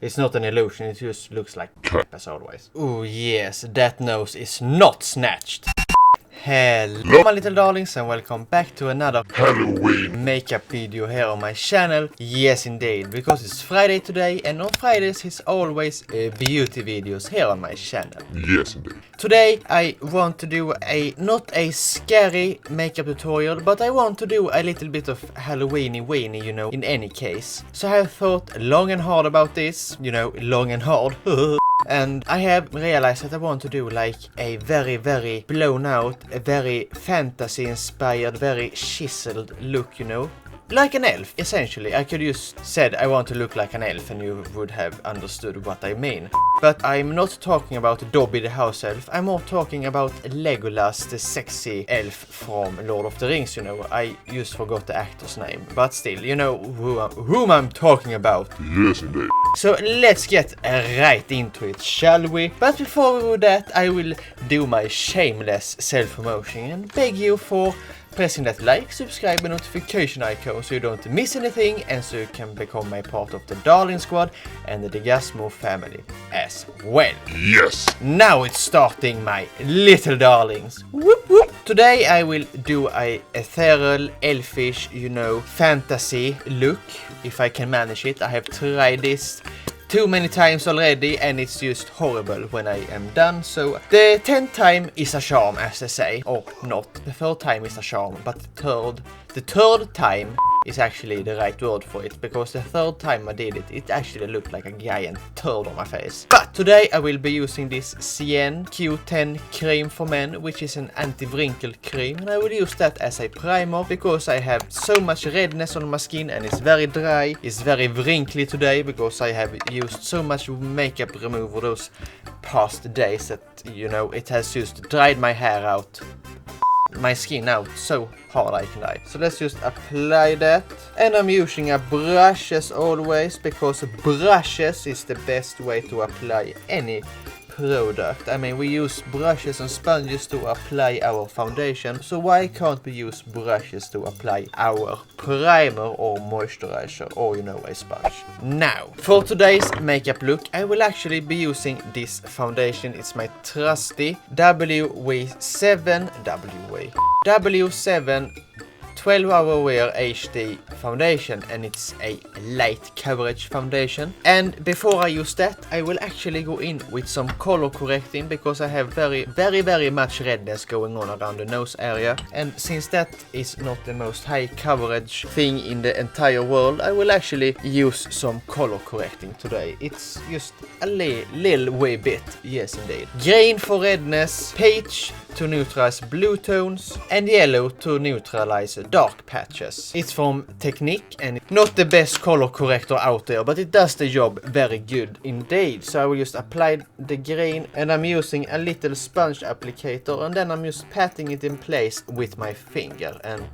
It's not an illusion, it just looks like crap as always. Oh yes, that nose is not snatched. Hello my little darlings and welcome back to another Halloween makeup video here on my channel. Yes indeed, because it's Friday today and on Fridays it's always beauty videos here on my channel. Yes indeed. Today I want to do not a scary makeup tutorial, but I want to do a little bit of Halloweeny weenie, you know, in any case. So I have thought long and hard about this, you know, long and hard. And I have realized that I want to do like a very blown out, a very fantasy inspired, very chiseled look, you know. Like an elf, essentially. I could just said I want to look like an elf and you would have understood what I mean. But I'm not talking about Dobby the house elf, I'm more talking about Legolas, the sexy elf from Lord of the Rings, you know. I just forgot the actor's name, but still, you know whom I'm talking about. Yes indeed. So let's get right into it, shall we? But before we do that, I will do my shameless self-promotion and beg you for pressing that like, subscribe and notification icon so you don't miss anything and so you can become a part of the DarlingSquad and the Digazmo family as well. Yes! Now it's starting, my little darlings. Whoop whoop! Today I will do a ethereal, elfish, you know, fantasy look, if I can manage it. I have tried this too many times already and it's just horrible when I am done, so the 10th time is a charm, as they say. Or not, the 3rd time is a charm, but the third time is actually the right word for it, because the 3rd time I did it, it actually looked like a giant turd on my face. But today I will be using this CN Q10 cream for men, which is an anti-wrinkle cream, and I will use that as a primer because I have so much redness on my skin and it's very dry, it's very wrinkly today because I have used so much makeup remover those past days that, you know, it has just dried my hair out, my skin out so hard I can die. So let's just apply that, and I'm using a brush as always because brushes is the best way to apply any product. I mean, we use brushes and sponges to apply our foundation, so why can't we use brushes to apply our primer or moisturizer or, you know, a sponge? Now, for today's makeup look, I will actually be using this foundation. It's my trusty W7 12-hour wear HD foundation, and it's a light coverage foundation. And before I use that, I will actually go in with some color correcting because I have very much redness going on around the nose area, and since that is not the most high coverage thing in the entire world, I will actually use some color correcting today. It's just a little wee bit, yes indeed. Green for redness, peach to neutralize blue tones, and yellow to neutralize dark patches. It's from Technique and it's not the best color corrector out there, but it does the job very good indeed. So I will just apply the green, and I'm using a little sponge applicator, and then I'm just patting it in place with my finger, and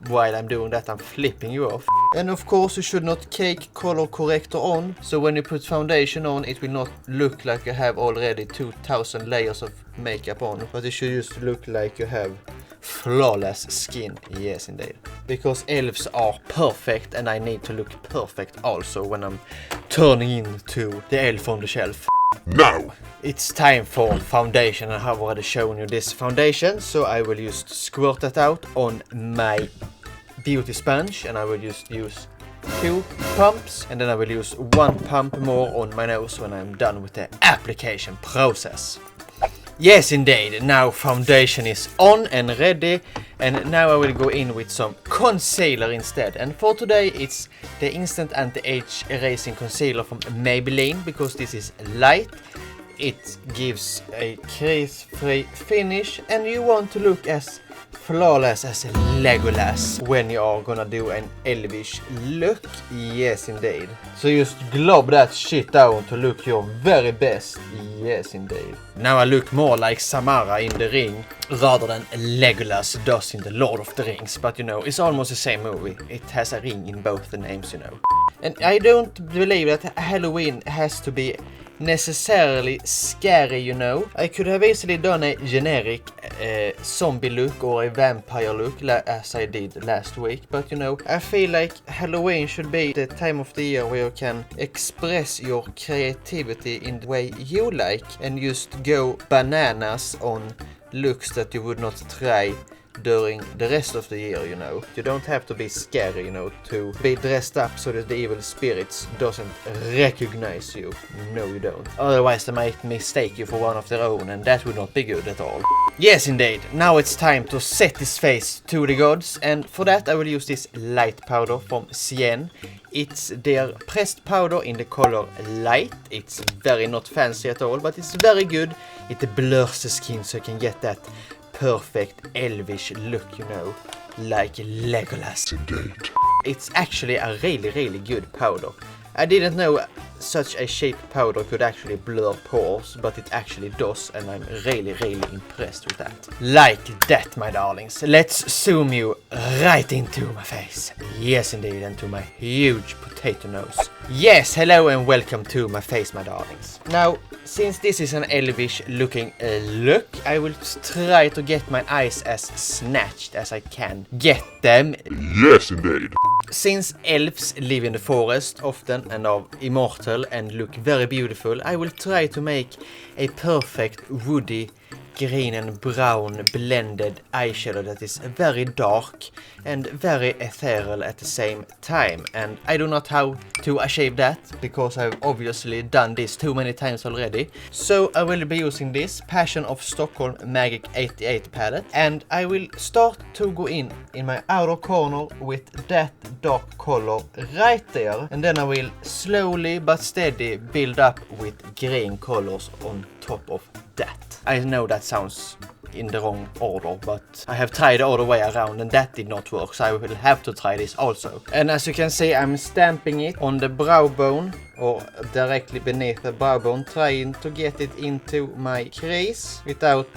while I'm doing that I'm flipping you off. And of course you should not cake color corrector on, so when you put foundation on it will not look like you have already 2000 layers of makeup on, but it should just look like you have flawless skin. Yes indeed, because elves are perfect and I need to look perfect also when I'm turning into the elf on the shelf. Now it's time for foundation. I have already shown you this foundation, so I will just squirt that out on my beauty sponge, and I will just use 2 pumps, and then I will use 1 pump more on my nose when I'm done with the application process. Yes indeed, now foundation is on and ready, and now I will go in with some concealer instead. And for today it's the Instant Anti-Age Erasing Concealer from Maybelline, because this is light, it gives a crease-free finish, and you want to look as flawless as Legolas when you are gonna do an elvish look. Yes indeed. So just glob that shit down to look your very best. Yes, indeed. Now I look more like Samara in The Ring rather than Legolas does in The Lord of the Rings. But you know, it's almost the same movie. It has a ring in both the names, you know. And I don't believe that Halloween has to be necessarily scary, you know. I could have easily done a generic zombie look or a vampire look as I did last week, but you know, I feel like Halloween should be the time of the year where you can express your creativity in the way you like and just go bananas on looks that you would not try during the rest of the year, you know. You don't have to be scary, you know, to be dressed up so that the evil spirits doesn't recognize you. No, you don't. Otherwise they might mistake you for one of their own, and that would not be good at all. Yes, indeed. Now it's time to set this face to the gods, and for that I will use this light powder from Cien. It's their pressed powder in the color light. It's very not fancy at all, but it's very good. It blurs the skin so you can get that perfect elvish look, you know, like Legolas. Indeed. It's actually a really good powder. I didn't know such a cheap powder could actually blur pores, but it actually does, and I'm really impressed with that. Like that, my darlings. Let's zoom you right into my face. Yes, indeed, and to my huge potato nose. Yes, hello and welcome to my face, my darlings. Now, since this is an elvish looking look, I will try to get my eyes as snatched as I can get them. Yes, indeed. Since elves live in the forest often and are immortal and look very beautiful, I will try to make a perfect woody green and brown blended eyeshadow that is very dark and very ethereal at the same time. And I do not know how to achieve that because I've obviously done this too many times already. So I will be using this Passion of Stockholm Magic 88 palette, and I will start to go in my outer corner with that dark color right there, and then I will slowly but steady build up with green colors on top of that. I know that sounds in the wrong order, but I have tried the other way around and that did not work, so I will have to try this also. And as you can see, I'm stamping it on the brow bone or directly beneath the brow bone, trying to get it into my crease without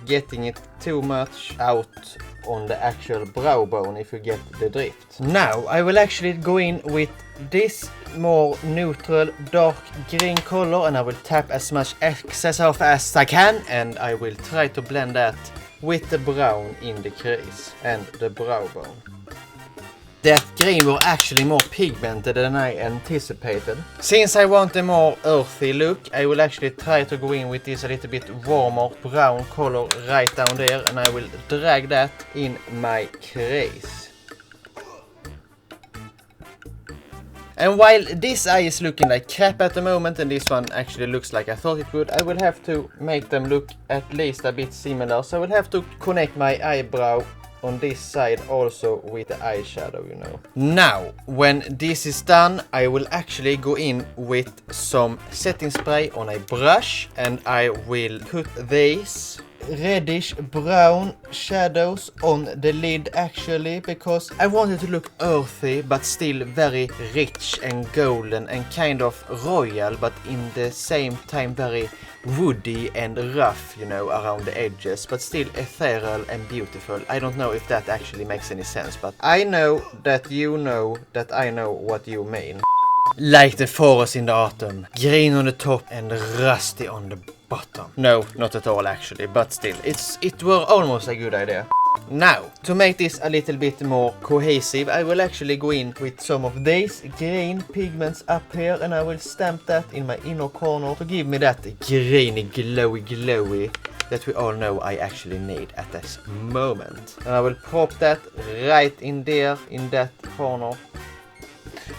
getting it too much out on the actual brow bone, if you get the drift. Now I will actually go in with this more neutral dark green color, and I will tap as much excess off as I can, and I will try to blend that with the brown in the crease and the brow bone. That green was actually more pigmented than I anticipated. Since I want a more earthy look, I will actually try to go in with this a little bit warmer brown color right down there, and I will drag that in my crease. And while this eye is looking like crap at the moment and this one actually looks like I thought it would, I will have to make them look at least a bit similar. So I will have to connect my eyebrow on this side also with the eyeshadow, you know. Now, when this is done, I will actually go in with some setting spray on a brush, and I will put these reddish brown shadows on the lid actually, because I want it to look earthy but still very rich and golden and kind of royal, but in the same time very woody and rough, you know, around the edges, but still ethereal and beautiful. I don't know if that actually makes any sense, but I know that you know that I know what you mean. Like the forest in the autumn, green on the top and rusty on the bottom. No, not at all actually, but still, it were almost a good idea. Now, to make this a little bit more cohesive, I will actually go in with some of these green pigments up here, and I will stamp that in my inner corner to give me that greeny glowy that we all know I actually need at this moment. And I will pop that right in there, in that corner.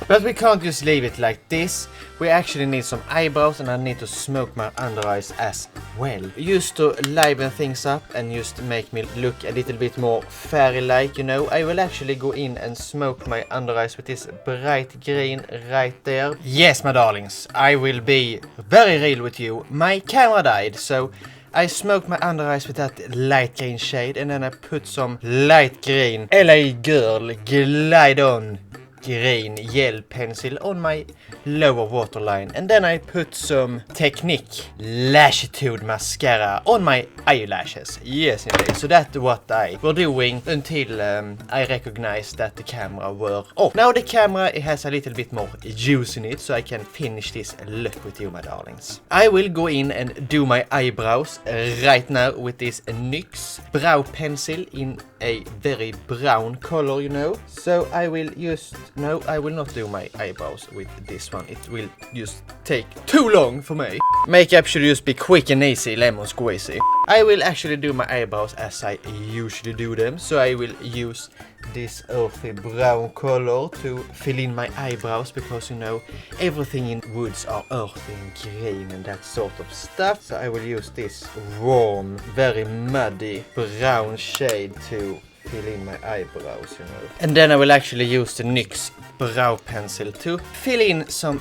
But we can't just leave it like this. We actually need some eyebrows, and I need to smoke my under eyes as well. Just to liven things up and just make me look a little bit more fairy-like, you know. I will actually go in and smoke my under eyes with this bright green right there. Yes, my darlings, I will be very real with you. My camera died, so I smoked my under eyes with that light green shade, and then I put some light green LA Girl Glide On green gel pencil on my lower waterline, and then I put some Technique Lashitude mascara on my eyelashes. Yes, indeed. So that's what I were doing until I recognized that the camera were off. Now the camera, it has a little bit more juice in it, so I can finish this look with you, my darlings. I will go in and do my eyebrows right now with this NYX brow pencil in a very brown color, you know. So I will just, no, I will not do my eyebrows with this one. It will just take too long for me. Makeup should just be quick and easy, lemon squeezy. I will actually do my eyebrows as I usually do them. So I will use this earthy brown color to fill in my eyebrows, because you know everything in woods are earthy and green and that sort of stuff. So I will use this warm, very muddy brown shade to fill in my eyebrows, you know. And then I will actually use the NYX brow pencil to fill in some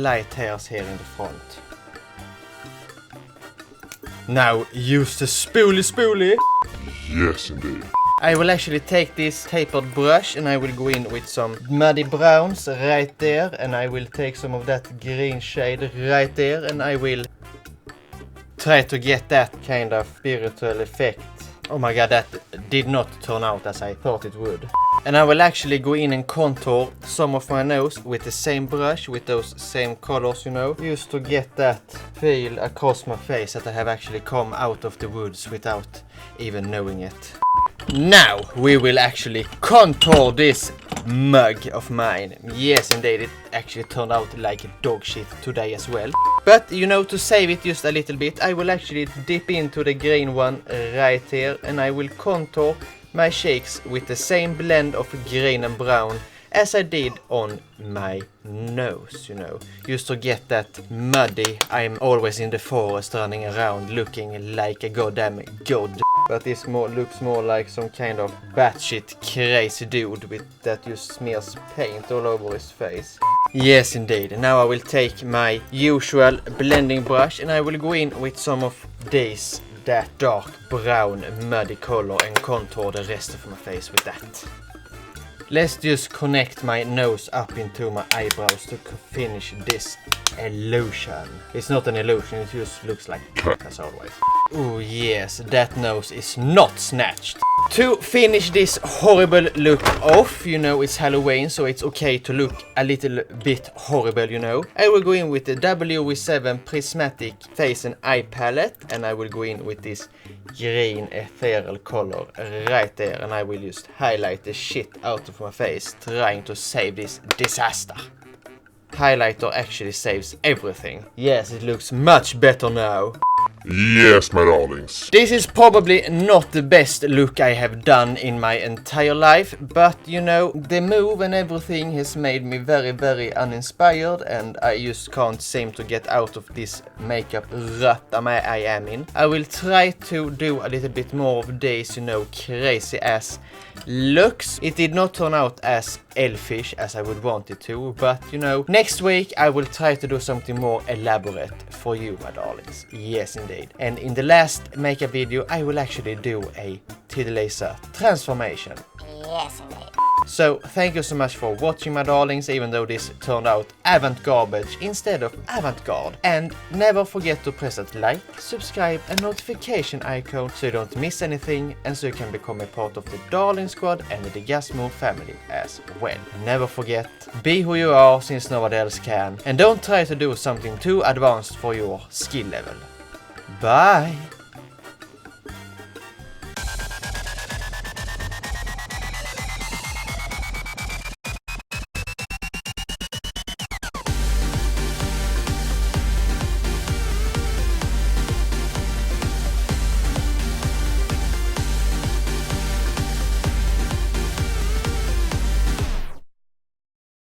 light hairs here in the front. Now use the spoolie. Yes, indeed. I will actually take this tapered brush and I will go in with some muddy browns right there, and I will take some of that green shade right there, and I will try to get that kind of spiritual effect. Oh my god, that did not turn out as I thought it would. And I will actually go in and contour some of my nose with the same brush, with those same colors, you know, just to get that feel across my face that I have actually come out of the woods without even knowing it. Now we will actually contour this mug of mine. Yes, indeed, it actually turned out like dog shit today as well. But you know, to save it just a little bit, I will actually dip into the green one right here, and I will contour my cheeks with the same blend of green and brown as I did on my nose, you know, just to get that muddy. I'm always in the forest running around looking like a goddamn god. But this looks more like some kind of batshit crazy dude with that just smears paint all over his face. Yes, indeed. Now I will take my usual blending brush and I will go in with some of these, that dark brown muddy color, and contour the rest of my face with that. Let's just connect my nose up into my eyebrows to finish this illusion. It's not an illusion, it just looks like as always. Oh yes, that nose is not snatched. To finish this horrible look off, you know, it's Halloween, so it's okay to look a little bit horrible, you know. I will go in with the W7 Prismatic Face and Eye Palette, and I will go in with this green ethereal color right there, and I will just highlight the shit out of my face, trying to save this disaster. Highlighter actually saves everything. Yes, it looks much better now. Yes, my darlings. This is probably not the best look I have done in my entire life, but you know, the move and everything has made me very, very uninspired, and I just can't seem to get out of this makeup rut I am in. I will try to do a little bit more of these, you know, crazy ass looks. It did not turn out as elfish as I would want it to, but you know, next week I will try to do something more elaborate for you, my darlings. Yes, indeed. And in the last makeup video, I will actually do a Tidelaser transformation. Yes, indeed. So, thank you so much for watching, my darlings, even though this turned out avant-garbage instead of avant-garde. And never forget to press that like, subscribe and notification icon so you don't miss anything, and so you can become a part of the DarlingSquad and the Digazmo family as well. Never forget, be who you are since nobody else can, and don't try to do something too advanced for your skill level. Bye!